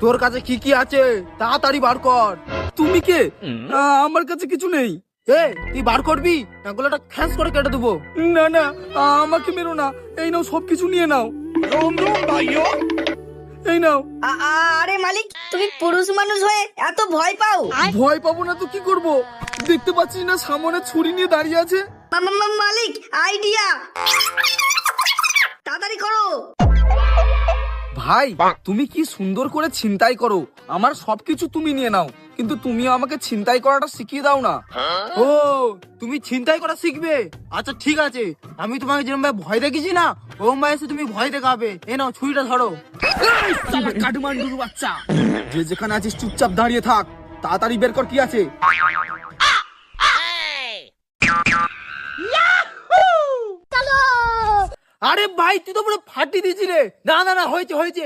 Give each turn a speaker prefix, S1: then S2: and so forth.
S1: তোর কাছে কি কি আছে তাড়াতাড়ি বার কর।
S2: তুমি কে? আমার কাছে কিছু নেই।
S1: তুই বার করবি না গলাটা খ্যাস করে কেটে দেবো।
S2: না না, আমাকে মেরো না। এই নাও, সবকিছু নিয়ে নাও। এই নাও।
S3: আরে মালিক, তুমি পুরুষ মানুষ হয়ে এত ভয় পাও?
S2: ভয় পাবো না তো কি করব? দেখতে পাচ্ছিস না সামনে ছুরি নিয়ে দাঁড়িয়ে আছে।
S3: মালিক, আইডিয়া, তাড়াতাড়ি করো।
S2: ভাই, তুমি কি সুন্দর করে ছিনতাই করো, আমার সবকিছু তুমি নিয়ে নাও, কিন্তু তুমিও আমাকে ছিনতাই করাটা শিখিয়ে দাও না।
S1: ও তুমি ছিনতাই করা শিখবে? আচ্ছা ঠিক আছে, আমি তোমাকে যেরকম ভাবে ভয় দেখিয়েছি না ওরকম ভাবে এসে তুমি ভয় দেখাবে। এ নাও ছুরিটা ধরো।
S2: কাঠমান্ডুর বাচ্চা, যে যেখানে আছিস চুপচাপ দাঁড়িয়ে থাক। তাড়াতাড়ি বের কর কি আছে।
S1: আরে ভাই তুই তো পুরো ফাটিয়ে দিয়েছি রে। না না না, হয়েছে হয়েছে।